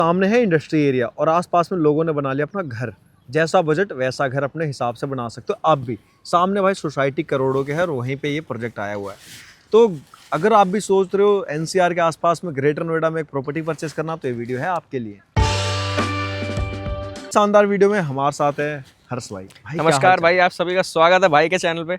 सामने है industry area और आसपास में लोगों ने बना लिया अपना घर। जैसा बजट वैसा घर अपने हिसाब से बना सकते हो आप भी। सामने भाई सोसाइटी करोड़ों के है और वहीं पे ये प्रोजेक्ट आया हुआ है। तो अगर आप भी सोच रहे हो एनसीआर के आसपास में ग्रेटर नोएडा में एक प्रॉपर्टी परचेस करना, तो ये वीडियो है आपके लिए। शानदार वीडियो में हमारे साथ है हर्ष भाई। नमस्कार भाई, आप सभी का स्वागत है भाई के चैनल पे।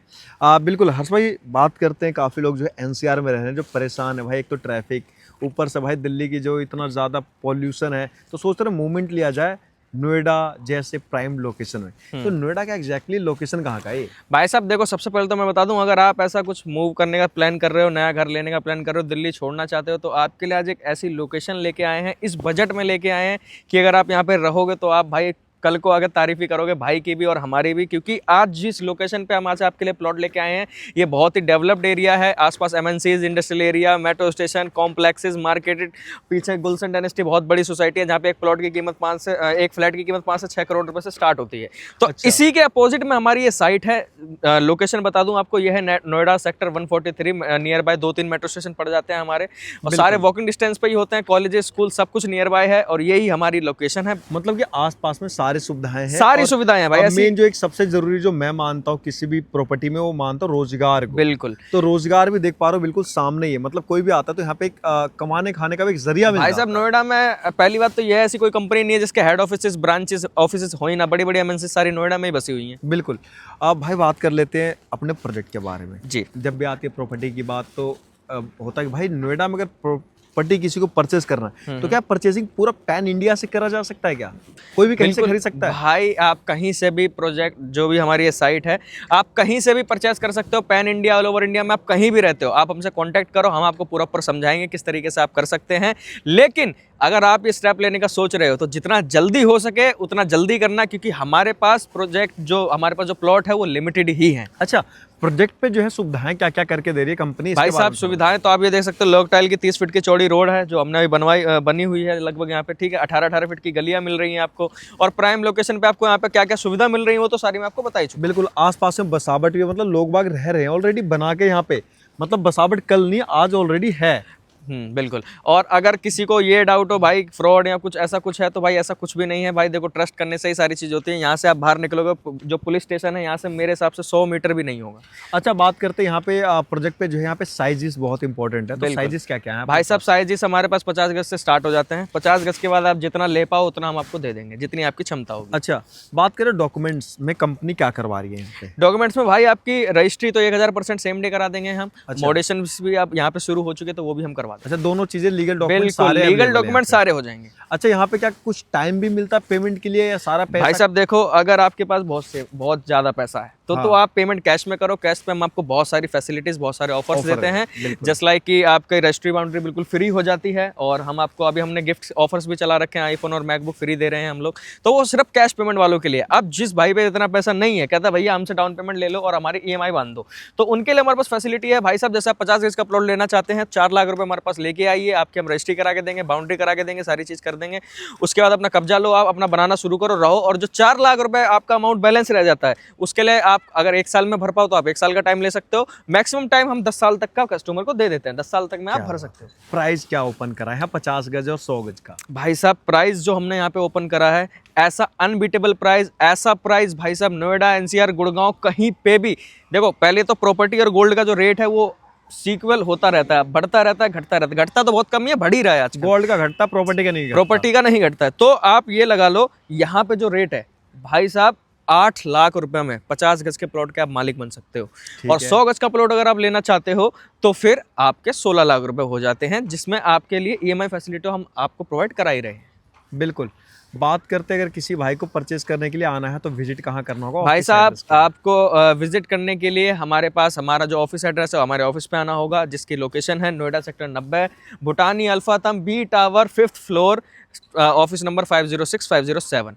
बिल्कुल हर्ष भाई, बात करते हैं। काफ़ी लोग जो है एनसीआर में रह रहे हैं, जो परेशान है भाई। एक तो ट्रैफिक, ऊपर से भाई दिल्ली की जो इतना ज़्यादा पॉल्यूशन है, तो सोच रहे मूवमेंट लिया जाए नोएडा जैसे प्राइम लोकेशन में। तो नोएडा का एग्जैक्टली लोकेशन कहाँ का है भाई साहब? देखो, सबसे पहले तो मैं बता दूं, अगर आप ऐसा कुछ मूव करने का प्लान कर रहे हो, नया घर लेने का प्लान कर रहे हो, दिल्ली छोड़ना चाहते हो, तो आपके लिए आज एक ऐसी लोकेशन लेके आए हैं, इस बजट में लेके आए हैं कि अगर आप यहाँ पे रहोगे तो आप भाई कल को अगर तारीफ ही करोगे भाई की भी और हमारी भी। क्योंकि आज जिस लोकेशन पे हम आज आपके लिए प्लॉट लेके आए हैं, ये बहुत ही डेवलप्ड एरिया है। आसपास MNCs, industrial area, metro station, complexes, marketed, पीछे गुलशन डायनेस्टी, बहुत बड़ी सोसाइटी है जहाँ पे एक प्लॉट की कीमत एक फ्लैट की कीमत 5 से 6 करोड़ रुपए से स्टार्ट होती है। तो इसी के अपोजिट में हमारी ये साइट है। लोकेशन बता दूं आपको, यह है Noida sector 143। Near by 2-3 metro station पड़ जाते हैं हमारे, और सारे वॉकिंग डिस्टेंस पे ही होते हैं। कॉलेजेस, स्कूल सब कुछ नियर बाय है, और यही हमारी लोकेशन है। मतलब कि आसपास में सारी सुविधाएं हैं, सारी सुविधाएं हैं भाई। मेन जो एक सबसे जरूरी जो मैं मानता हूँ किसी भी प्रॉपर्टी में, वो मानता हूँ रोजगार को। बिल्कुल, तो रोजगार भी देख पा रहे हो बिल्कुल सामने ही है। मतलब कोई भी आता है तो यहाँ पे एक कमाने खाने का भी एक जरिया मिलता है। भाई साहब, नोएडा में पहली बात तो यह है, ऐसी कोई कंपनी नहीं है जिसके हेड ऑफिस, ब्रांचेस, ऑफिस हो ही ना। बड़ी बड़ी एमएनसी सारी नोएडा में ही बसी हुई हैं। बिल्कुल। अब भाई बात कर लेते हैं अपने प्रोजेक्ट के बारे में जी। जब भी आती है प्रॉपर्टी की बात, तो होता है कि भाई नोएडा में अगर प्रॉपर्टी किसी को परचेज करना है तो क्या परचेजिंग पूरा पैन इंडिया से करा जा सकता है? क्या कोई भी कहीं से खरीद सकता है? भाई आप कहीं से भी प्रोजेक्ट, जो भी हमारी ये साइट है, आप कहीं से भी परचेज कर सकते हो। Pan India, all over India में आप कहीं भी रहते हो, आप हमसे कांटेक्ट करो, हम आपको पूरा समझाएंगे किस तरीके से आप कर सकते हैं। लेकिन अगर आप ये स्टेप लेने का सोच रहे हो तो जितना जल्दी हो सके उतना जल्दी करना, क्योंकि हमारे पास हमारे पास जो प्लॉट है वो लिमिटेड ही है। अच्छा, प्रोजेक्ट पे जो है सुविधाएं क्या क्या करके दे रही है कंपनी? भाई साहब, सुविधाएं तो आप ये देख सकते हो। लॉक टाइल की 30 फीट की चौड़ी रोड है जो हमने अभी बनी हुई है लगभग यहाँ पे, ठीक है। 18 फीट की गलियां मिल रही हैं आपको, और प्राइम लोकेशन पे आपको यहाँ पे क्या क्या सुविधा मिल रही है वो तो सारी मैं आपको बताई चुका। बिल्कुल। आसपास में बसावट भी, मतलब लोग बाग रह रहे हैं ऑलरेडी बना के यहाँ पे। मतलब बसावट कल नहीं, आज ऑलरेडी है। बिल्कुल। और अगर किसी को ये डाउट हो भाई फ्रॉड या कुछ ऐसा कुछ है, तो भाई ऐसा कुछ भी नहीं है भाई। देखो, ट्रस्ट करने से ही सारी चीज़ होती है। यहाँ से आप बाहर निकलोगे, जो पुलिस स्टेशन है यहाँ से मेरे हिसाब से 100 मीटर भी नहीं होगा। अच्छा, बात करते हैं यहाँ पे प्रोजेक्ट पे जो है यहाँ पे साइजेस बहुत इंपॉर्टेंट है। तो साइजेस क्या क्या है भाई साहब? साइजेस हमारे पास 50 गज से स्टार्ट हो जाते हैं। 50 गज के बाद आप जितना ले पाओ उतना हम आपको दे देंगे, जितनी आपकी क्षमता होगी। अच्छा, बात करें डॉक्यूमेंट्स में, कंपनी क्या करवा रही है यहाँ पे? डॉक्यूमेंट्स में भाई आपकी रजिस्ट्री तो 1000% सेम डे करा देंगे हम। मॉडिशन भी आप यहाँ पे शुरू हो चुके तो वो भी हम करवा देंगे। अच्छा, दोनों चीजें लीगल डॉक्यूमेंट सारे हो जाएंगे। अच्छा, यहाँ पे क्या कुछ टाइम भी मिलता है पेमेंट के लिए, या सारा पैसा? भाई साहब देखो, अगर आपके पास बहुत ज्यादा पैसा है तो आप पेमेंट कैश में करो। कैश पे हम आपको बहुत सारी फैसिलिटीज, बहुत सारे ऑफर्स देते हैं। जस्ट लाइक कि आपकी रजिस्ट्री बाउंड्री बिल्कुल फ्री हो जाती है, और हम आपको अभी हमने गिफ्ट ऑफर्स भी चला रखे हैं, आईफोन और मैकबुक फ्री दे रहे हैं हम लोग। तो वो सिर्फ कैश पेमेंट वालों के लिए। अब जिस भाई पे इतना पैसा नहीं है, कहता भैया हमसे डाउन पेमेंट ले लो और हमारी EMI बांध दो, तो उनके लिए हमारे पास फैसिलिटी है। भाई साहब, जैसे आप 50 गज का प्लॉट लेना चाहते हैं, 4 लाख रुपए हमारे पास लेके आइए, आपके हम रजिस्ट्री करा के देंगे, बाउंड्री करा के देंगे, सारी चीज कर देंगे। उसके बाद अपना कब्जा लो, आप अपना बनाना शुरू करो, रहो। और जो 4 लाख रुपए आपका अमाउंट बैलेंस रह जाता है, उसके लिए आप अगर 1 साल में भर पाओ तो आप 1 साल का टाइम ले सकते हो। मैक्सिमम टाइम हम 10 साल तक का कस्टमर को दे देते हैं। 10 साल तक में आप भर सकते हो। प्राइस क्या ओपन करा है 50 गज और 100 गज का? भाई साहब, प्राइस जो हमने यहाँ पे ओपन करा है, ऐसा अनबीटेबल प्राइस, ऐसा प्राइस भाई साहब नोएडा, NCR, गुड़गांव, कहीं पे भी। देखो, पहले तो प्रॉपर्टी और गोल्ड का जो रेट है वो सीक्वल होता रहता है, बढ़ता रहता है, घटता रहता है। घटता तो बहुत कम ही है, बढ़ ही रहा है आज। गोल्ड का घटता, प्रॉपर्टी का नहीं घटता। प्रॉपर्टी का नहीं घटता है। तो आप ये लगा लो, यहाँ पे जो रेट है भाई साहब, 8 लाख रुपए में 50 गज के प्लॉट के आप मालिक बन सकते हो। और 100 गज का प्लॉट अगर आप लेना चाहते हो तो फिर आपके 16 लाख रुपए हो जाते हैं, जिसमें आपके लिए EMI फैसिलिटी हम आपको प्रोवाइड करा ही रहे हैं। बिल्कुल। बात करते हैं, अगर किसी भाई को परचेज करने के लिए आना है तो विजिट कहाँ करना होगा? भाई साहब, आपको विजिट करने के लिए हमारे पास हमारा जो ऑफिस एड्रेस है, हमारे ऑफिस पे आना होगा, जिसकी लोकेशन है नोएडा सेक्टर 90, भूटानी अल्फातम, B tower, 5th floor, office number 506-507।